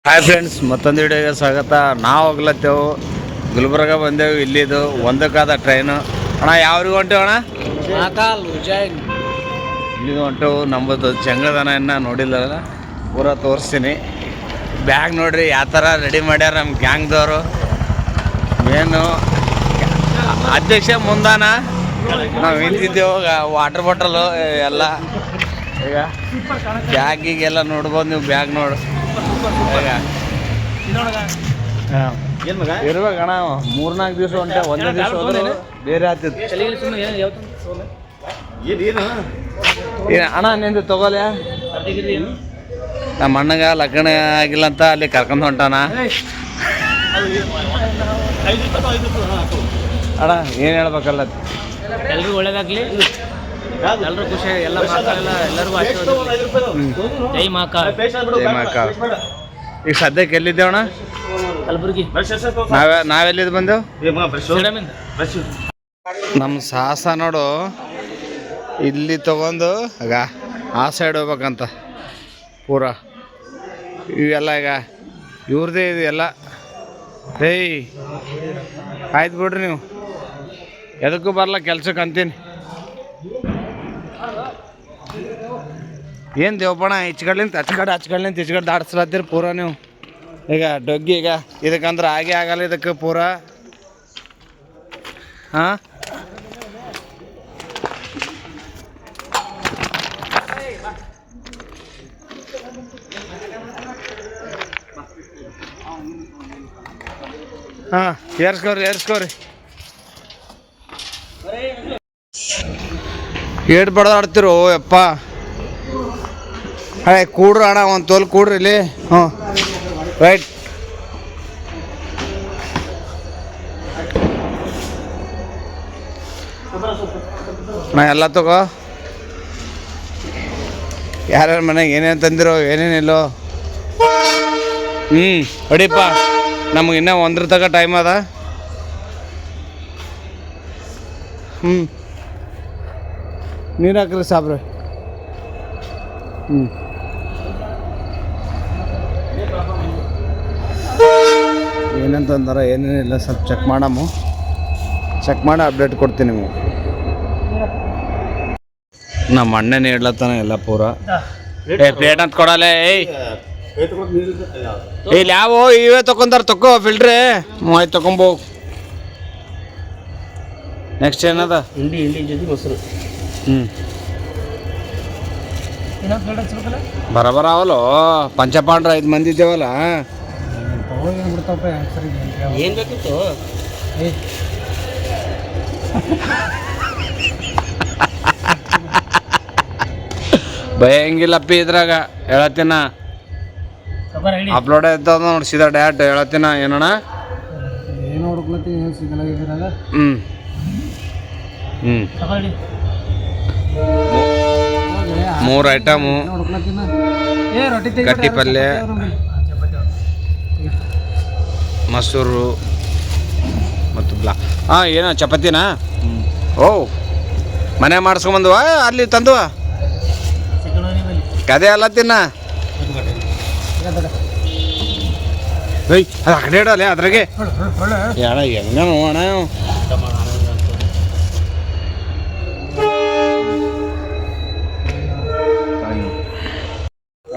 Hi friends, ಮತ್ತೊಂದು ವಿಡಿಯೋಗೆ ಸ್ವಾಗತ. ನಾವು ಹೋಗ್ಲತ್ತೇವು ಗುಲ್ಬರ್ಗ ಬಂದೆವು. ಇಲ್ಲಿದು ಒಂದಕ್ಕಾದ ಟ್ರೈನು. ಅಣ್ಣ ಯಾವ್ರಿಗೆ ಹೊಂಟೇವು ಅಣ್ಣ? ಇಲ್ಲಿದು ಹೊಂಟೇವು. ನಮ್ಮದು ಜಂಗದನ ಇನ್ನು ನೋಡಿಲ್ಲ, ಪೂರ ತೋರಿಸ್ತೀನಿ. ಬ್ಯಾಗ್ ನೋಡ್ರಿ ಯಾವ ಥರ ರೆಡಿ ಮಾಡ್ಯಾರ ನಮ್ಮ ಗ್ಯಾಂಗ್ದವರು. ಮೇನು ಅಧ್ಯಕ್ಷ ಮುಂದಾನ ನಾವು ನಿಂತಿದ್ದೆವು. ವಾಟರ್ ಬಾಟಲು ಎಲ್ಲ ಈಗ ಬ್ಯಾಗಿಗೆಲ್ಲ ನೋಡ್ಬೋದು ನೀವು. ಬ್ಯಾಗ್ ನೋಡು ಇರ್ಬೇಕಣ್ಣ. 3-4 ದಿವಸ ಹೊಂಟೆ. ಒಂದೇ ದಿವಸ ಹೋದ್ರೆ ಬೇರೆ ಆಗ್ತಿತ್ತು. ಅಣ್ಣ ನಿಂದು ತಗೋಲೆ. ನಮ್ಮ ಅಣ್ಣಗ ಲಗ್ನ ಆಗಿಲ್ಲ ಅಂತ ಅಲ್ಲಿ ಕರ್ಕೊಂಡು ಹೊಂಟಾನ. ಅಣ್ಣ ಏನು ಹೇಳ್ಬೇಕಲ್ಲ, ಎಲ್ರಿಗೂ ಒಳ್ಳೇದಾಗ್ಲಿ, ಎಲ್ಲರೂ ಖುಷಿಯಾಗಿ ಎಲ್ಲ ಎಲ್ಲರಿಗೂ ಆಶೀರ್ವಾದ. ಜೈ ಮಹಾಕಾಲ್. ಜೈ ಮಹಾಕಾಲ್. ಈಗ ಸದ್ಯಕ್ಕೆ ಎಲ್ಲಿದ್ದೇವಣ್ಣ? ಕಲಬುರ್ಗಿ. ನಾವೆಲ್ಲಿದ್ದು ಬಂದೆವು? ನಮ್ಮ ಸಾಹಸ ನೋಡು, ಇಲ್ಲಿ ತಗೊಂಡು ಆಗ ಆ ಸೈಡ್ ಹೋಗ್ಬೇಕಂತ ಪೂರ. ಇವೆಲ್ಲ ಈಗ ಇವ್ರದ್ದೇ ಇದು ಎಲ್ಲ. ಏಯ್ ಆಯ್ತು ಬಿಡ್ರಿ, ನೀವು ಎದಕ್ಕೂ ಬರಲ್ಲ ಕೆಲ್ಸಕ್ಕೆ ಅಂತೀನಿ. ಏನು ದೇವಪ್ಪಣ ಇಚ್ಕಡ್ಲಿಂತ ಹಚ್ಕಡ್ಲಿಂತ ಇಚ್ಕಡ್ ದಾಡ್ಸ್ಲತ್ತೀರಿ ಪೂರ ನೀವು. ಈಗ ಡೊಗ್ಗಿ ಈಗ ಇದಕ್ಕಂದ್ರೆ ಆಗೇ ಆಗಲ್ಲ ಇದಕ್ಕೆ ಪೂರ. ಹಾಂ ಹಾಂ ಏರ್ಸ್ಕೋರಿ ಏಟ್ ಬಡ್ದಾಡ್ತಿರು ಯಪ್ಪ. ಹೇ ಕೂಡ್ರಿ ಅಣ್ಣ, ಒಂದು ತೋಲ್ ಕೂಡ್ರಿ ಇಲ್ಲಿ. ಹ್ಞೂ ರೈಟ್. ನಾ ಎಲ್ಲ ತಗೋ. ಯಾರ್ಯಾರ ಮನೆಗೆ ಏನೇನು ತಂದಿರೋ ಏನೇನಿಲ್ಲೋ. ಹೊಡಿಪ್ಪ, ನಮಗೆ ಇನ್ನೂ 1 ತಗ ಟೈಮ್ ಅದ. ನೀರು ಹಾಕ್ರಿ ಸಾಬ್ರೆ. ಏನಂತಂದಾರ ಏನೇನಿಲ್ಲ ಸ್ವಲ್ಪ ಚೆಕ್ ಮಾಡಮ್ಮ. ಚೆಕ್ ಮಾಡಿ ಅಪ್ಡೇಟ್ ಕೊಡ್ತೀನಿ ನೀವು. ನಮ್ಮ ಅಣ್ಣನೇ ಹೇಳ್ಲತ್ತಾನ ಎಲ್ಲ ಪೂರ. ಪ್ಲೇಟ್ ಅಂತ ಕೊಡಲ್ಲ. ಇಲ್ಲಿ ಯಾವ ಇವೇ ತೊಗೊಂತಾರ, ತಗೋ ಫಿಲ್ಟ್ರಿ. ಆಯ್ತು ತೊಗೊಂಬೋ. ನೆಕ್ಸ್ಟ್ ಏನದ? ಹಿಂಡಿ ಜೊತೆ ಮೊಸರು. ಬರಬರ ಅವಲ್ಲ ಪಂಚಪಾಂಡ್ರ 5 ಮಂದಿ ಇದ್ದೇವಲ್ಲ. ಏನು ಬೇಕಿತ್ತು? ಭಯಂಗಿಲ್ಲಪ್ಪಿ ಇದ್ರಾಗ ಹೇಳತ್ತಿನ. ಅಪ್ಲೋಡ್ ಆಯ್ತದ ನೋಡಿ ಸೀದಾ ಡೈರೆಕ್ಟ್ ಹೇಳತ್ತಿನ. ಏನಣ್ಣ? ಮೂರು ಐಟಮು: ಕಟ್ಟಿ ಪಲ್ಯ, ಮಸೂರು ಮತ್ತು ಏನೋ ಚಪಾತಿನಾ? ಓ ಮನೆ ಮಾಡಿಸ್ಕೊಂಬಂದುವ ಅಲ್ಲಿ ತಂದುವ ಕದೇ ಅಲ್ಲ ತಿನ್ನ. ಏಯ್ ಅದು ಆ ಕಡೆ ಇಡಲ್ಲ ಅದ್ರಾಗೆ. ಅಣ್ಣ ಹೆಂಗ ನೋಣ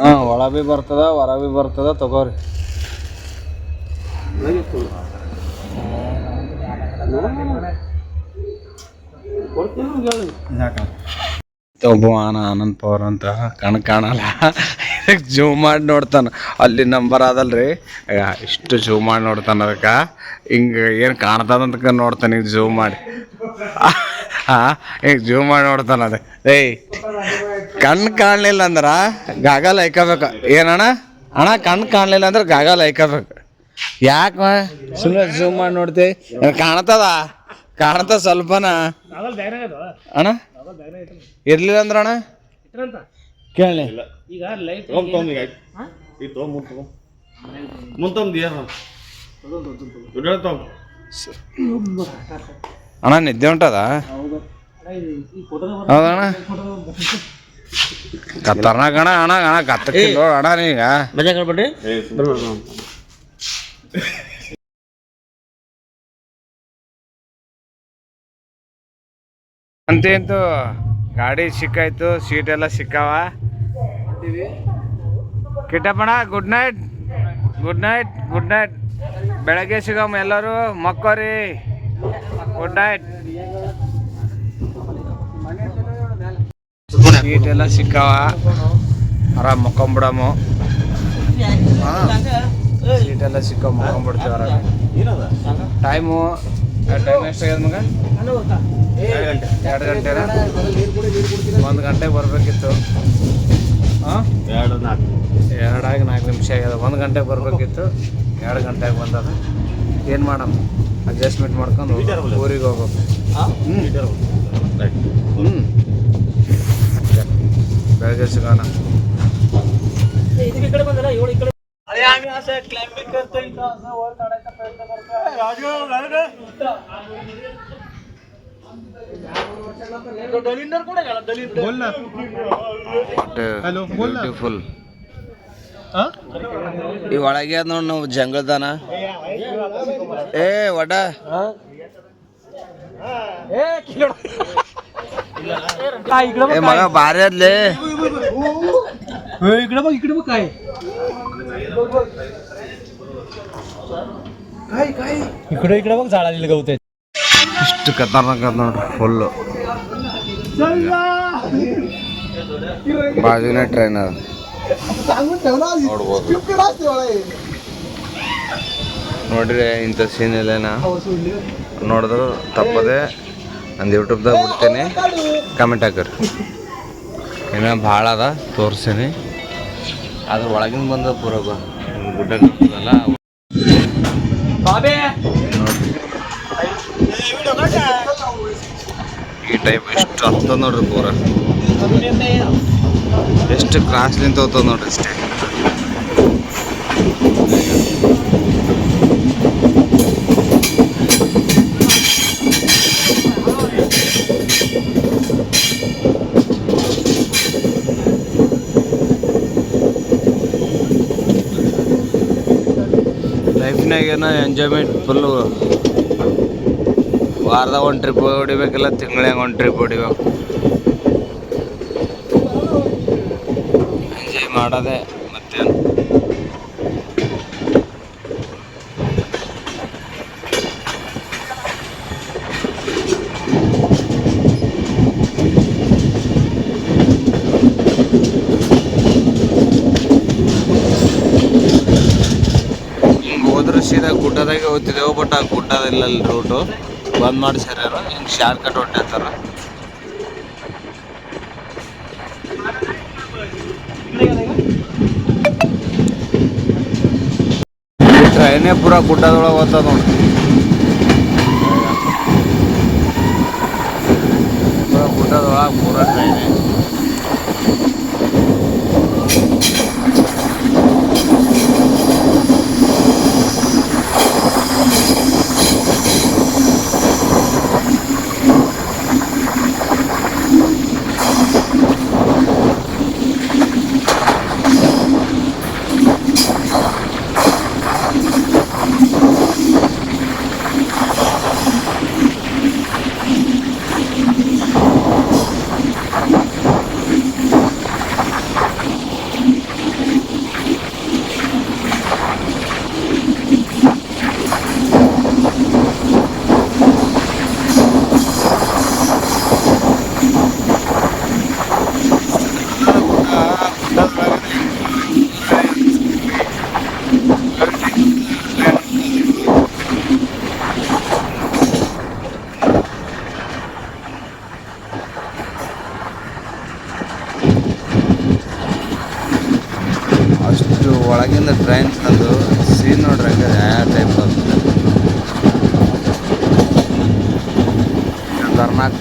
ಹಾಂ, ಒಳ ಭೀ ಬರ್ತದ ಹೊರ ಭೀ ಬರ್ತದ. ತಗೋರಿ. ಒಬ್ಬ ಆನಂದ್ ಪವರ್ ಅಂತ ಕಾಣಲ್ಲ. ಜೂಮ್ ಮಾಡಿ ನೋಡ್ತಾನೆ. ಅಲ್ಲಿ ನಂಬರ್ ಅದಲ್ರಿ, ಇಷ್ಟು ಜೂಮ್ ಮಾಡಿ ನೋಡ್ತಾನೆ. ಅದಕ್ಕೆ ಹಿಂಗೆ ಏನು ಕಾಣ್ತದಂತ ನೋಡ್ತಾನೆ. ಈಗ ಜೂಮ್ ಮಾಡಿ ಈಗ ಜೂಮ್ ಮಾಡಿ ನೋಡ್ತಾನೆ. ಅದೇ ಏಯ್ ಕಣ್ಣು ಕಾಣಲಿಲ್ಲ ಅಂದ್ರೆ ಗಾಗಲ್ ಐಕಬೇಕು. ಏನಣ್ಣ? ಕಣ್ಣು ಕಾಣಲಿಲ್ಲ ಅಂದ್ರೆ ಗಾಗಲ್ ಐಕಬೇಕು. ಯಾಕೆ ಸುಮ್ಮನೆ ಜೂಮ್ ಮಾಡಿ ನೋಡ್ತಿ? ಕಾಣ್ತದ ಸ್ವಲ್ಪನ ಅಣ್ಣ. ಇರ್ಲಿಲ್ಲ ಅಂದ್ರೆ ಅಣ್ಣ ಕೇಳಿ. ಅಣ್ಣ ನಿದ್ದೆ ಉಂಟದ? ಹೌದಣ್ಣ. ಖತರ್ನಾಕ್ ಅಣ್ಣ ಅಣ್ಣ ಅಣ್ಣ ಕತ್ತಕ್ಕಿಲ್ಲ ಅಣ್ಣ ನೀಗ ಮಜಾ ಕಳ್ಬಿಡ್ರಿ ಅಂತೂ ಗಾಡಿ ಸಿಕ್ಕಾಯ್ತು, ಸೀಟ್ ಎಲ್ಲ ಸಿಕ್ಕಾವ. ಕಿಟ್ಟಪ್ಪಣ good night, good night, good night. ಬೆಳಗ್ಗೆ ಸಿಗಮ್ಮ ಎಲ್ಲರೂ, ಮಕ್ಕೋರಿ, ಗುಡ್ ನೈಟ್. ಸೀಟ್ ಎಲ್ಲ ಸಿಕ್ಕಾವ, ಆರಾಮ್ ಮಕ್ಕೊಂಬಿಡಮ್ಮ. ಸೀಟ್ ಎಲ್ಲ ಸಿಕ್ಕಾವ, ಮಕ್ಕೊಂಬಿಡ್ತೀವಿ ಆರಾಮ. ಟೈಮು ಎಷ್ಟಾಗ್ಯದ ಮಗ? 2 ಗಂಟೆನ? 1 ಗಂಟೆಗೆ ಬರಬೇಕಿತ್ತು. 2:04 ನಿಮಿಷ ಆಗ್ಯದ. 1 ಗಂಟೆಗೆ ಬರಬೇಕಿತ್ತು, 2 ಗಂಟೆಗೆ ಬಂದದ. ಏನು ಮಾಡಮ್ಮ, ಅಡ್ಜಸ್ಟ್ಮೆಂಟ್ ಮಾಡ್ಕೊಂಡು ಊರಿಗೆ ಹೋಗ್ಬೇಕು. ಬೆಳಗ್ಗೆ ಸಿಗೋಣ. ಬ್ಯೂಟಿಫುಲ್. ಈ ಒಳಗೆ ನೋಡಿ ನಾವು ಜಂಗಲ್ದಾನ. ಏ ವಡ ಏ ಮಗ ಬಾರಿ ಅದ್ಲಿ. इकडे बघ झाडाला गवते. ಇಷ್ಟು ಖತರ್ನಾಕ್ ಅದ ನೋಡ್ರಿ ಫುಲ್ಲು. ಬಾಜುನೇ ಟ್ರೈನ್ ಅದ ನೋಡ್ಬೋದು. ನೋಡ್ರಿ ಇಂಥ ಸೀನ್ ಎಲ್ಲೇನ ನೋಡಿದ್ರು ತಪ್ಪದೆ ನಂದು ಯೂಟ್ಯೂಬ್ದಾಗ ಬಿಡ್ತೀನಿ, ಕಮೆಂಟ್ ಹಾಕಿರಿ. ಇನ್ನು ಭಾಳ ಅದ ತೋರಿಸ್ತೀನಿ. ಅದ್ರ ಒಳಗಿನ ಬಂದ ಪೂರ ಗುಡ್ಡ ಕಟ್ಟದಲ್ಲ ಈ ಟೈಪ್ ಎಷ್ಟು ಹತ್ತದ ನೋಡ್ರಿ ಪೂರ. ಎಷ್ಟು ಕ್ರಾಸ್ಲಿಂತ ಹೋಗ್ತದ ನೋಡ್ರಿ ಅಷ್ಟೇ. ಲೈಫ್ನಾಗ ಏನೋ ಎಂಜಾಯ್ಮೆಂಟ್ ಫುಲ್ಲು. ವಾರದಾಗ 1 ಟ್ರಿಪ್ ಹೊಡಿಬೇಕಿಲ್ಲ, ತಿಂಗಳಿಗೆ 1 ಟ್ರಿಪ್ ಹೊಡಿಬೇಕು. ಎಂಜಾಯ್ ಮಾಡೋದೆ ಮತ್ತೇನು. ಹೋದ್ರೆ ಸೀದಾ ಗುಡ್ಡದಾಗೆ ಹೋಗ್ತಿದ್ದೆವು, ಬಟ್ ಆ ಗುಡ್ಡದಿಲ್ಲ ಅಲ್ಲಿ ರೂಟು ಬಂದ್ ಮಾಡಿ ಸರಿಯಾರ. ಹಿಂಗೆ ಶಾರ್ಟ್ ಕಟ್ ಹೊಟ್ಟಿರ್ತಾರ. ಟ್ರೈನೇ ಪೂರ ಗುಡ್ಡದೊಳಗೆ ಹೋಗ್ತದ ನೋಡಿ. ಪೂರ ಗುಡ್ಡದೊಳಗೆ ಪೂರ ಟ್ರೈನೇ. ಅಷ್ಟು ಒಳಗಿಂದ ಟ್ರೈನ್ ಅದು ಸೀನ್ ನೋಡ್ರಿ ಹಂಗೆ ಯಾವ ಟೈಪ್ ಅದು ಖತರ್ನಾಕ್.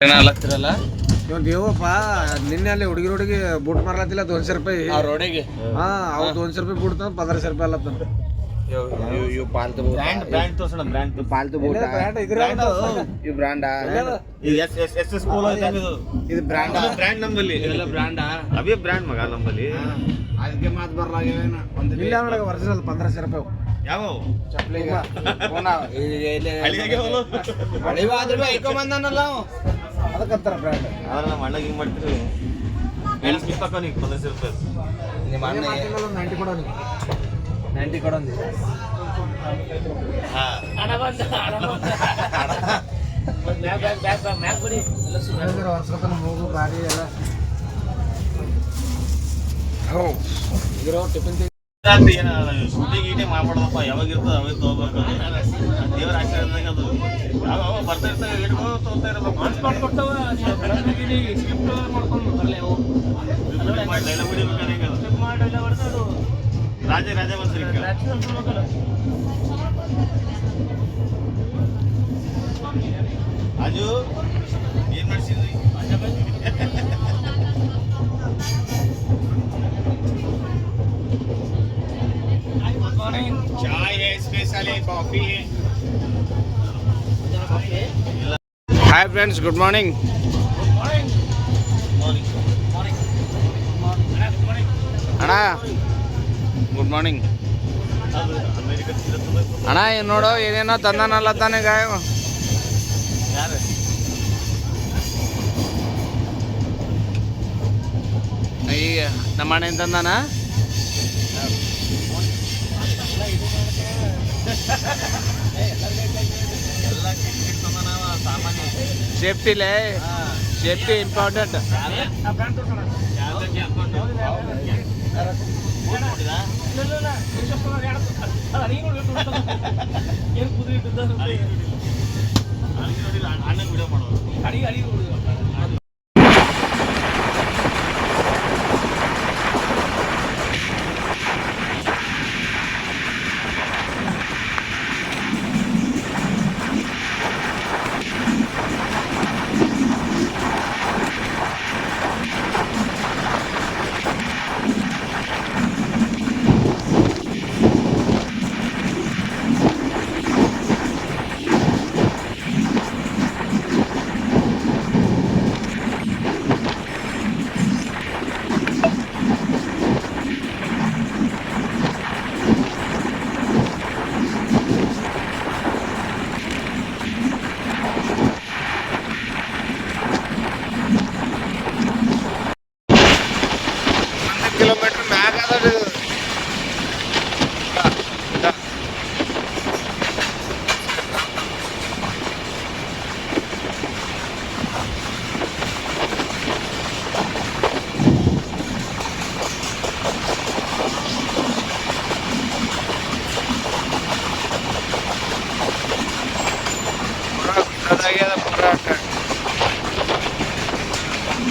ಏನಲ್ಲತ್ತಿರಲ್ಲ ಇವ್ ದೇವಪ್ಪ ನಿನ್ನೆ ಅಲ್ಲಿ ಹುಡುಗಿ ಬೂಟ್ ಮಾರ್ಲತ್ತಿಲ್ಲ 200 ರೂಪಾಯಿ. ಆ ರೋಡಿಗೆ ಹಾ ಅವ್ 200 ರೂಪಾಯಿ ಬೂಟ್ ತಂದ್ 1500 ರೂಪಾಯಿ ಅಲ್ಲತ್ತ. ಇವು ಪಾಲ್ತು ಬ್ರ್ಯಾಂಡ್ ತೋರ್ಸೋಣ ಬ್ರ್ಯಾಂಡ್ ಪಾಲ್ತು ಬೂಟ ಇವು ಬ್ರ್ಯಾಂಡಾ ಇದು ಬ್ರ್ಯಾಂಡಾ ಬ್ರ್ಯಾಂಡ್ ನಮ್ಮಲ್ಲಿ ಇವೆಲ್ಲ ಬ್ರ್ಯಾಂಡಾ ಅವೇ ಬ್ರ್ಯಾಂಡ್ ಮಗ ನಮ್ಮಲ್ಲಿ. ಅದಕ್ಕೆ ಮಾತು ಬರ್ಲಾಗಿವೇನ ಇಲ್ಲ ನೋಡಗ ಒರಿಜಿನಲ್ 1500 ರೂಪಾಯಿ ಯಾವ ಚಪ್ಲಿಗೆ ಹಳಿವಾದ್ರೆ ಐಕೊಂಬಂದನಲ್ಲ ಅದಕ್ಕಂತಾರ ಬ್ರ್ಯಾಂಡ್. ಆದ್ರೆ ನಮ್ಮ ಅಣ್ಣಗೆ ಹಿಂಗೆ ಮಾಡ್ತೀರಿ ಎಲ್ಲಿ ಸಿಗ್ತಕ್ಕ ನೀವು 15 ರೂಪಾಯಿ. ನಿಮ್ಮ ಅಣ್ಣ 90 ಕೊಡೋನಿ 90 ಕೊಡೊಂದು ವರ್ಷಕನ ಮೂಗು ಗಾಡಿ ಎಲ್ಲ ಟಿಫಿನ್ ಶೂಟಿಂಗ್ ಗೀಟೇ ಮಾಡ್ಬಾರ್ದಪ್ಪ. ಯಾವಾಗ ಇರ್ತದೆ ಅವಾಗ ತಗೋಬೇಕು. ದೇವರ ಆಶೀರ್ವಾದ ಅದು ಯಾವ ಬರ್ತಾ ಇರ್ತಾವೆ ಹಿಡ್ಕೋ ತಗೋತಾ ಇರಬೇಕು. ಡೈಲಾಗ್ ಹೊಡಿಬೇಕಾದ್ರೆ ರಾಜ ಬಂದ್ರಿ ರಾಜು ಏನ್ ಮಾಡ್ಸಿದ್ರಿ? चाय है स्पेशल है कॉफी है हाय फ्रेंड्स गुड मॉर्निंग ಅಣ್ಣ ಗುಡ್ ಮಾರ್ನಿಂಗ್ ಅಣ್ಣ ಏನು ನೋಡು ಏನೇನೋ ತಂದಾನಲ್ಲ ತಾನೇ ಗಾಯ ಯಾರು ಈಗ ನಮ್ಮ ಅಣ್ಣ ಏನು ತಂದಾನ ಎಲ್ಲ ಕಿಟ್ ಸಾಮಾನ್ಯ ಸೇಫ್ಟಿಲೇ ಸೇಫ್ಟಿ ಇಂಪಾರ್ಟೆಂಟ್ ಅಣ್ಣ ವಿಡಿಯೋ ಮಾಡೋದು ಕಿಲೋಮೀಟರ್ ಮ್ಯಾಗ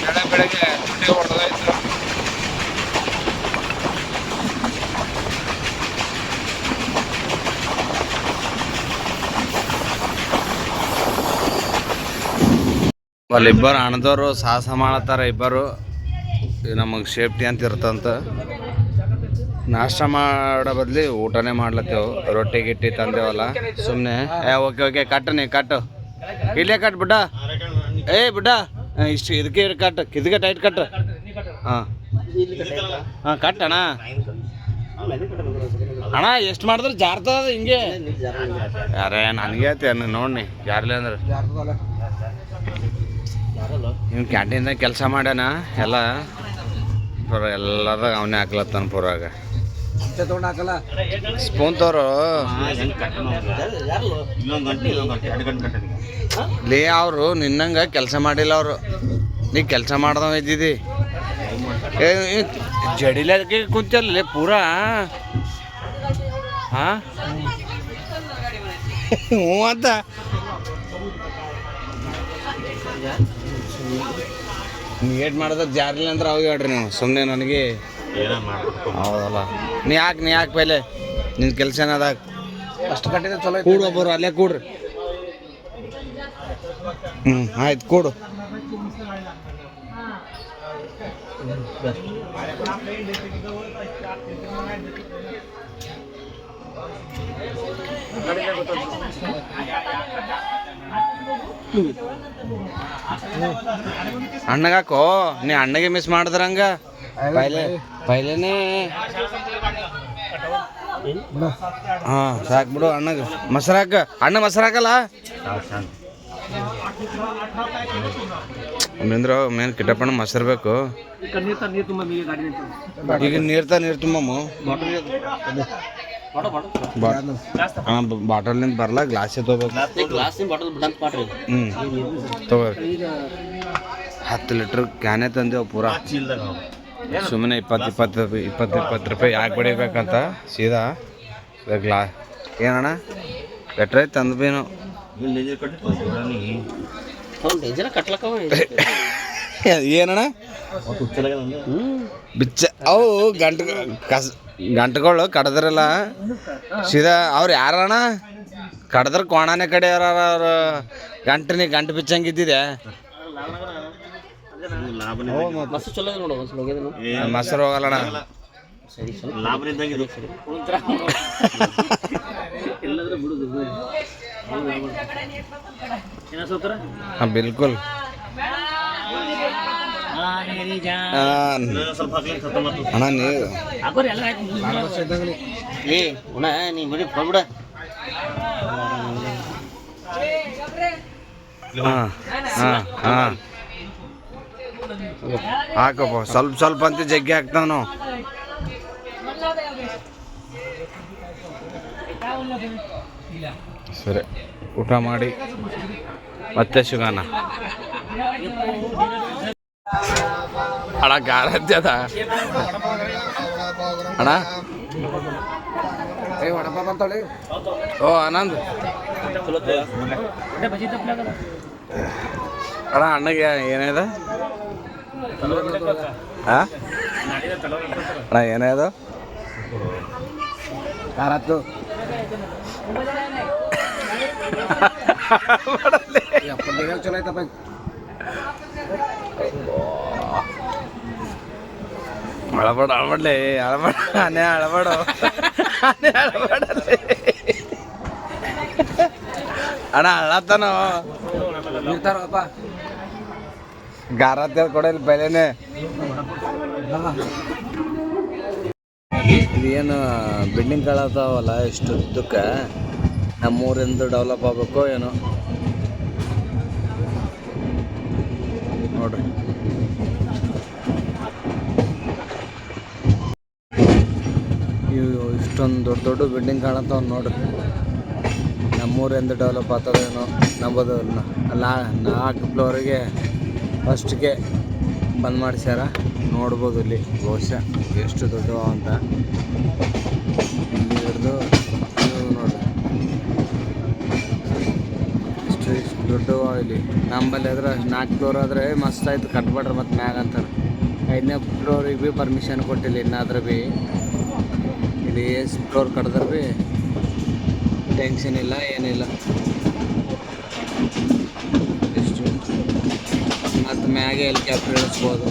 ಅದ ಬೆಳಗ್ಗೆ ಚುಟ್ಟಿ ಹೊಡೆದಾಯ್ತು ಅಲ್ಲಿಬ್ಬರು ಅಣ್ಣದವರು ಸಾಹಸ ಮಾಡತ್ತಾರ ಇಬ್ಬರು ನಮಗೆ ಸೇಫ್ಟಿ ಅಂತ ಇರ್ತಂತ ನಾಷ್ಟ ಮಾಡೋ ಬದ್ಲಿ ಊಟನೇ ಮಾಡ್ಲತ್ತೇವು ರೊಟ್ಟಿ ಗಿಟ್ಟಿ ತಂದೇವಲ್ಲ ಸುಮ್ಮನೆ ಓಕೆ ಓಕೆ ಕಟ್ಟು ನೀ ಕಟ್ಟು ಇಲ್ಲೇ ಕಟ್ ಬಿಡ್ಡ ಏ ಬಿಡ್ಡ ಇಷ್ಟು ಇದಕ್ಕೆ ಕಟ್ಟು ಇದಕ್ಕೆ ಟೈಟ್ ಕಟ್ಟು ಹಾಂ ಹಾಂ ಕಟ್ಟಣ ಅಣ್ಣ ಎಷ್ಟು ಮಾಡಿದ್ರೆ ಜಾರ್ತದ ಹಿಂಗೆ ಯಾರೇ ನನಗೆ ಐತೆ ನೋಡಿ ಯಾರಲ್ಲ ಅಂದ್ರೆ ಇವ್ನು ಕ್ಯಾಂಟೀನ್ದಾಗ ಕೆಲಸ ಮಾಡ್ಯಾನ ಎಲ್ಲ ಪೂರ ಎಲ್ಲದಾಗ ಅವನೇ ಹಾಕ್ಲತ್ತಾನ ಪೂರಾಗ ತೊಗೊಂಡು ಹಾಕಲ್ಲ ಸ್ಪೂನ್ ತೋರು ಲೇ ಅವರು ನಿನ್ನಂಗೆ ಕೆಲಸ ಮಾಡಿಲ್ಲ ಅವರು ನೀ ಕೆಲಸ ಮಾಡ್ದವ ಇದ್ದಿದ್ದಿ ಜಡಿಲಕ್ಕೆ ಕುಂತಲ್ಲ ಪೂರಾ ಹಾಂ ಹ್ಞೂ ಅಂತ ನೀವು ಏಟ್ ಮಾಡಿದ್ರೆ ಜಾರಿಲ್ಲ ಅಂದ್ರೆ ಅವಾಗ ಹೇಳ್ರಿ ನೀವು ಸುಮ್ಮನೆ ನನಗೆ ಹೌದಲ್ಲ ನೀ ಯಾಕೆ ಪೈಲೆ ನಿನ್ನ ಕೆಲಸ ಏನದಾಗ ಅಷ್ಟು ಕಟ್ಟಿದ್ರೆ ಚಲೋ ಕೂಡು ಒಬ್ಬರು ಅಲ್ಲೇ ಕೂಡ್ರಿ ಆಯ್ತು ಕೂಡು ಅಣ್ಣಗಾಕೋ ನೀ ಅಣ್ಣಗೆ ಮಿಸ್ ಮಾಡಿದ್ರಂಗ ಪೈಲೇನೆ ಹಾಂ ಸಾಕು ಬಿಡು ಅಣ್ಣಗೆ ಮೊಸರಾಕ ಅಣ್ಣ ಮೊಸರಾಕಲ್ಲ ಅಂದ್ರ ಮೇನ್ ಕಿಟ್ಟಪ್ಪಣ್ಣ ಮೊಸರು ಬೇಕು ಈಗ ನೀರು ತುಂಬಮ್ಮ ಹಾಂ ಬಾಟಲ್ನಿಂದ ಬರಲ್ಲ ಗ್ಲಾಸೇ ತೊಗೋಬೇಕು ತಗೋರಿ 10 ಲೀಟ್ರ್ ಕ್ಯಾನೇ ತಂದೆವು ಪೂರಾ ಸುಮ್ಮನೆ 20 ರೂಪಾಯಿ ಯಾಕೆ ಬಡಿಬೇಕಂತ ಸೀದಾ ಏನಣ್ಣ ಬೆಟ್ರೆ ತಂದು ಬೇನು ಏನಣ್ಣ ಬಿಚ್ಚ ಅವು ಗಂಟುಗಳು ಕಡ್ದ್ರಲ್ಲ ಸೀದಾ ಅವ್ರು ಯಾರಣ್ಣ ಕಡ್ದ್ರ ಕೋಣನೆ ಕಡೆ ಅವ್ರು ಗಂಟು ಬಿಚ್ಚಂಗಿದ್ದಿದೆ ಮೊಸರು ಹೋಗಲ್ಲಣ್ಣ ಹಾಂ ಬಿಲ್ಕುಲ್ ಅಣ್ಣ ನೀವು ಹಾಂ ಹಾಂ ಹಾಂ ಹಾಕಪ್ಪ ಸ್ವಲ್ಪ ಅಂತ ಜಗ್ಗಿ ಹಾಕ್ತಾವ ನಾವು ಸರಿ ಊಟ ಮಾಡಿ ಮತ್ತೆ ಸಿಗೋಣ ಅಣ್ಣ ಗಾರತ್ಯದ ಅಣ್ಣ ಓ ಆನಂದ್ ಅಣ್ಣ ಅಣ್ಣಗೆ ಏನಿದೆ ಹಾಂ ಅಣ್ಣ ಏನಾಯ್ತು ಯಾರತ್ತು ಚಲೋ ಆಯ್ತಪ್ಪ ಅಳಬಾಡ್ಲಿ ಆನೆ ಅಳಬಾಡು ಅಣ್ಣ ಅಳತ್ತಾನೋ ಇರ್ತಾರಪ್ಪ ಗಾರ ಕೊಡಲಿ ಬೆಲೆನೆ ಏನು ಬಿಲ್ಡಿಂಗ್ ಕಾಳತ್ತಾವಲ್ಲ ಇಷ್ಟು ಉದ್ದಕ್ಕೆ ನಮ್ಮೂರಿಂದ ಡೆವಲಪ್ ಆಗಬೇಕು ಏನೋ ನೋಡ್ರಿ ಇವು ಇಷ್ಟೊಂದು ದೊಡ್ಡ ಬಿಲ್ಡಿಂಗ್ ಕಾಣತ್ತಾವ ನೋಡ್ರಿ ನಮ್ಮೂರಿಂದ ಡೆವಲಪ್ ಆಗ್ತದೇನೋ ನಂಬೋದು 4 ಫ್ಲೋರಿಗೆ ಫಸ್ಟ್ಗೆ ಬಂದ್ ಮಾಡಿಸ್ಯಾರ ನೋಡ್ಬೋದು ಇಲ್ಲಿ ಬಹುಶಃ ಎಷ್ಟು ದೊಡ್ಡವ ಅಂತ ಇಲ್ಲಿ ಹಿಡಿದು ನೋಡ್ರಿ ಇಷ್ಟು ದೊಡ್ಡವ ಇಲ್ಲಿ ನಮ್ಮಲ್ಲಿ ಆದ್ರೆ 4 ಫ್ಲೋರ್ ಆದರೆ ಮಸ್ತ್ ಆಯ್ತು ಕಟ್ಬಿಟ್ರೆ ಮತ್ತು ಮ್ಯಾಗ ಅಂತಾರೆ 5ನೇ ಫ್ಲೋರಿಗೆ ಭೀ ಪರ್ಮಿಷನ್ ಕೊಟ್ಟಿಲ್ಲ ಇನ್ನಾದ್ರೆ ಭೀ ಇಲ್ಲಿ ಎಷ್ಟು ಫ್ಲೋರ್ ಕಟ್ಟಿದ್ರೆ ಭೀ ಟೆನ್ಷನ್ ಇಲ್ಲ ಏನಿಲ್ಲ ಎಷ್ಟು ಮತ್ತು ಮ್ಯಾಗೆ ಹೆಲಿಕಾಪ್ಟರ್ ಇಳಿಸ್ಬೋದು